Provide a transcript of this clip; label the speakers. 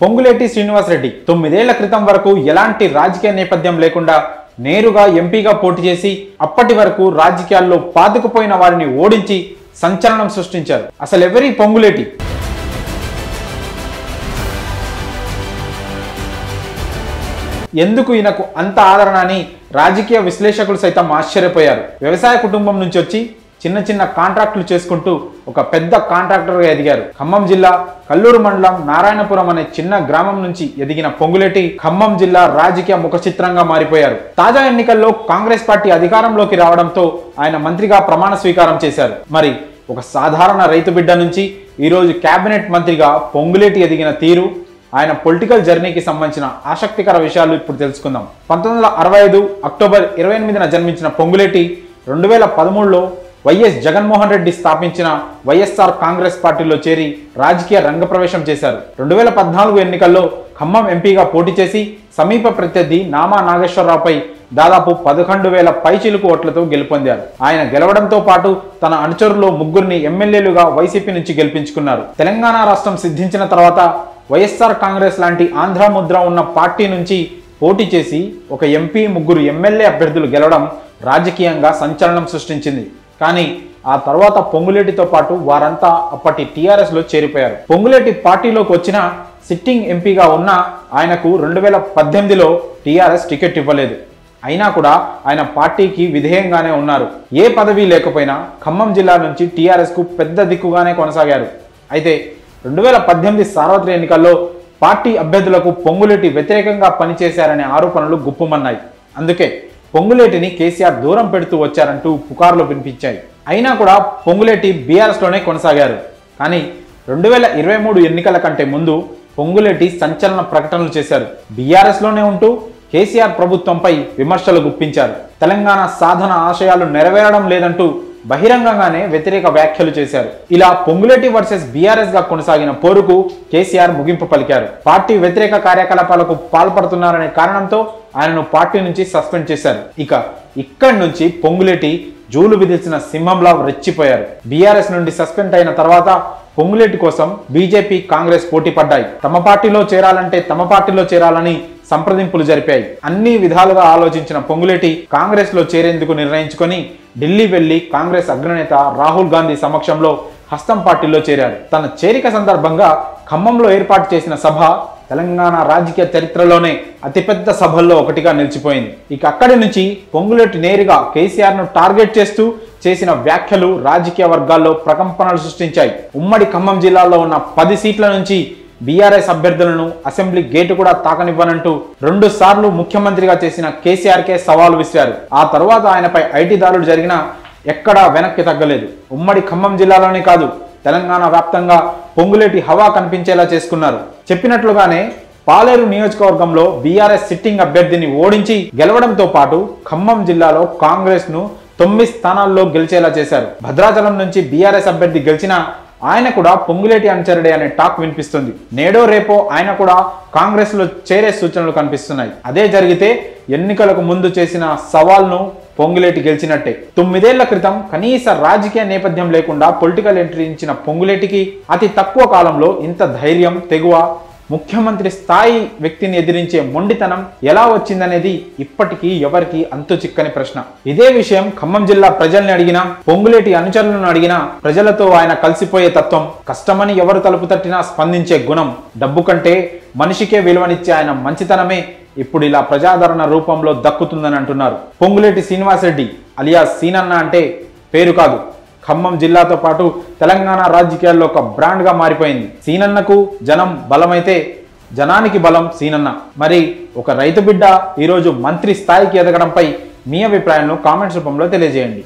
Speaker 1: పొంగులేటి శ్రీనివాసరెడ్డి 9 ఏళ్ల క్రితం వరకు ఎలాంటి రాజకీయ నేపథ్యం లేకుండా నేరుగా ఎంపీగా పోటీ చేసి అప్పటి వరకు రాజకీయాల్లో పాతుకుపోయిన వారిని ఓడించి సంచలనం సృష్టించారు. అసలు ఎవరి పొంగులేటి? ఎందుకు ఈయనకు అంత ఆదరణ అని రాజకీయ విశ్లేషకులు సైతం ఆశ్చర్యపోయారు. వ్యవసాయ కుటుంబం నుంచి వచ్చి చిన్న చిన్న కాంట్రాక్టులు చేసుకుంటూ ఒక పెద్ద కాంట్రాక్టర్గా ఎదిగారు. ఖమ్మం జిల్లా కల్లూరు మండలం నారాయణపురం అనే చిన్న గ్రామం నుంచి ఎదిగిన పొంగులేటి ఖమ్మం జిల్లా రాజకీయ ముఖచిత్రంగా మారిపోయారు. తాజా ఎన్నికల్లో కాంగ్రెస్ పార్టీ అధికారంలోకి రావడంతో ఆయన మంత్రిగా ప్రమాణ స్వీకారం చేశారు. మరి ఒక సాధారణ రైతు బిడ్డ నుంచి ఈరోజు కేబినెట్ మంత్రిగా పొంగులేటి ఎదిగిన తీరు, ఆయన పొలిటికల్ జర్నీకి సంబంధించిన ఆసక్తికర విషయాలు ఇప్పుడు తెలుసుకుందాం. 1965 అక్టోబర్ 28న జన్మించిన పొంగులేటి 2013లో వైఎస్ జగన్మోహన్ రెడ్డి స్థాపించిన వైఎస్ఆర్ కాంగ్రెస్ పార్టీలో చేరి రాజకీయ రంగప్రవేశం చేశారు. 2014 ఎన్నికల్లో ఖమ్మం ఎంపీగా పోటీ చేసి సమీప ప్రత్యర్థి నామా నాగేశ్వరరావుపై దాదాపు 11,000 పైచిలుకు ఓట్లతో గెలుపొందారు. ఆయన గెలవడంతో పాటు తన అనుచరులు ముగ్గురిని ఎమ్మెల్యేలుగా వైసీపీ నుంచి గెలిపించుకున్నారు. తెలంగాణ రాష్ట్రం సిద్ధించిన తర్వాత వైఎస్ఆర్ కాంగ్రెస్ లాంటి ఆంధ్ర ముద్ర ఉన్న పార్టీ నుంచి పోటీ చేసి ఒక ఎంపీ, ముగ్గురు ఎమ్మెల్యే అభ్యర్థులు గెలవడం రాజకీయంగా సంచలనం సృష్టించింది. కానీ ఆ తర్వాత పొంగులేటితో పాటు వారంతా అప్పటి టీఆర్ఎస్లో చేరిపోయారు. పొంగులేటి పార్టీలోకి వచ్చిన సిట్టింగ్ ఎంపీగా ఉన్న ఆయనకు 2018లో టీఆర్ఎస్ టికెట్ ఇవ్వలేదు. అయినా కూడా ఆయన పార్టీకి విధేయంగానే ఉన్నారు. ఏ పదవి లేకపోయినా ఖమ్మం జిల్లా నుంచి టీఆర్ఎస్కు పెద్ద దిక్కుగానే కొనసాగారు. అయితే 2018 సార్వత్రిక ఎన్నికల్లో పార్టీ అభ్యర్థులకు పొంగులేటి వ్యతిరేకంగా పనిచేశారనే ఆరోపణలు గుప్పుమన్నాయి. అందుకే పొంగులేటిని కేసీఆర్ దూరం పెడుతూ వచ్చారంటూ పుకార్లు వినిపించాయి. అయినా కూడా పొంగులేటి బీఆర్ఎస్లోనే కొనసాగారు. కానీ 2023 ఎన్నికల కంటే ముందు పొంగులేటి సంచలన ప్రకటనలు చేశారు. బీఆర్ఎస్లోనే ఉంటూ కేసీఆర్ ప్రభుత్వంపై విమర్శలు గుప్పించారు. తెలంగాణ సాధన ఆశయాలు నెరవేరడం లేదంటూ బహిరంగంగానే వ్యతిరేక వ్యాఖ్యలు చేశారు. ఇలా పొంగులేటి వర్సెస్ బీఆర్ఎస్ గా కొనసాగిన పోరుకు కేసీఆర్ ముగింపు పలికారు. పార్టీ వ్యతిరేక కార్యకలాపాలకు పాల్పడుతున్నారనే కారణంతో ఆయనను పార్టీ నుంచి సస్పెండ్ చేశారు. ఇక్కడి నుంచి పొంగులేటి జూలు విధిల్చిన సింహంలా రెచ్చిపోయారు. బీఆర్ఎస్ నుండి సస్పెండ్ అయిన తర్వాత పొంగులేటి కోసం బీజేపీ, కాంగ్రెస్ పోటీ పడ్డాయి. తమ పార్టీలో చేరాలంటే తమ పార్టీలో చేరాలని సంప్రదింపులు జరిపాయి. అన్ని విధాలుగా ఆలోచించిన పొంగులేటి కాంగ్రెస్ లో చేరేందుకు నిర్ణయించుకొని ఢిల్లీ వెళ్లి కాంగ్రెస్ అగ్రనేత రాహుల్ గాంధీ సమక్షంలో హస్తం పార్టీలో చేరారు. తన చేరిక సందర్భంగా ఖమ్మంలో ఏర్పాటు చేసిన సభ తెలంగాణ రాజకీయ చరిత్రలోనే అతిపెద్ద సభల్లో ఒకటిగా నిలిచిపోయింది. అక్కడి నుంచి పొంగులేటి నేరుగా కేసీఆర్ను టార్గెట్ చేస్తూ చేసిన వ్యాఖ్యలు రాజకీయ వర్గాల్లో ప్రకంపనలు సృష్టించాయి. ఉమ్మడి ఖమ్మం జిల్లాలో ఉన్న 10 సీట్ల నుంచి బీఆర్ఎస్ అభ్యర్థులను అసెంబ్లీ గేటు కూడా తాకనివ్వనంటూ 2 సార్లు ముఖ్యమంత్రిగా చేసిన కేసీఆర్కే సవాలు విసిరారు. ఆ తర్వాత ఆయనపై ఐటీ దాడులు జరిగినా ఎక్కడా వెనక్కి తగ్గలేదు. ఉమ్మడి ఖమ్మం జిల్లాలోనే కాదు, తెలంగాణ వ్యాప్తంగా పొంగులేటి హవా కనిపించేలా చేసుకున్నారు. చెప్పినట్లుగానే పాలేరు నియోజకవర్గంలో బీఆర్ఎస్ సిట్టింగ్ అభ్యర్థిని ఓడించి గెలవడంతో పాటు ఖమ్మం జిల్లాలో కాంగ్రెస్ ను 9 స్థానాల్లో గెలిచేలా చేశారు. భద్రాచలం నుంచి బీఆర్ఎస్ అభ్యర్థి గెలిచినా ఆయన కూడా పొంగులేటి అనుచరుడే అనే టాక్ వినిపిస్తుంది. నేడో రేపో ఆయన కూడా కాంగ్రెస్ లో చేరే సూచనలు కనిపిస్తున్నాయి. అదే జరిగితే ఎన్నికలకు ముందు చేసిన సవాల్ను పొంగులేటి గెలిచినట్టే. 9 ఏళ్ల క్రితం కనీస రాజకీయ నేపథ్యం లేకుండా పొలిటికల్ ఎంట్రీ ఇచ్చిన పొంగులేటికి అతి తక్కువ కాలంలో ఇంత ధైర్యం, తెగువ, ముఖ్యమంత్రి స్థాయి వ్యక్తిని ఎదిరించే మొండితనం ఎలా వచ్చిందనేది ఇప్పటికీ ఎవరికి అంతు చిక్కని ప్రశ్న. ఇదే విషయం ఖమ్మం జిల్లా ప్రజల్ని అడిగినా, పొంగులేటి అనుచరులను అడిగినా ప్రజలతో ఆయన కలిసిపోయే తత్వం, కష్టమని ఎవరు తలుపు తట్టినా స్పందించే గుణం, డబ్బు కంటే మనిషికే విలువనిచ్చే ఆయన మంచితనమే ఇప్పుడు ఇలా ప్రజాదరణ రూపంలో దక్కుతుందని అంటున్నారు. పొంగులేటి శ్రీనివాసరెడ్డి అలియాస్ సీనన్న అంటే పేరు కాదు, ఖమ్మం జిల్లాతో పాటు తెలంగాణ రాజకీయాల్లో ఒక బ్రాండ్ గా మారిపోయింది. సీనన్నకు జనం బలమైతే జనానికి బలం సీనన్న. మరి ఒక రైతు బిడ్డ ఈరోజు మంత్రి స్థాయికి ఎదగడంపై మీ అభిప్రాయాలను కామెంట్స్ రూపంలో తెలియజేయండి.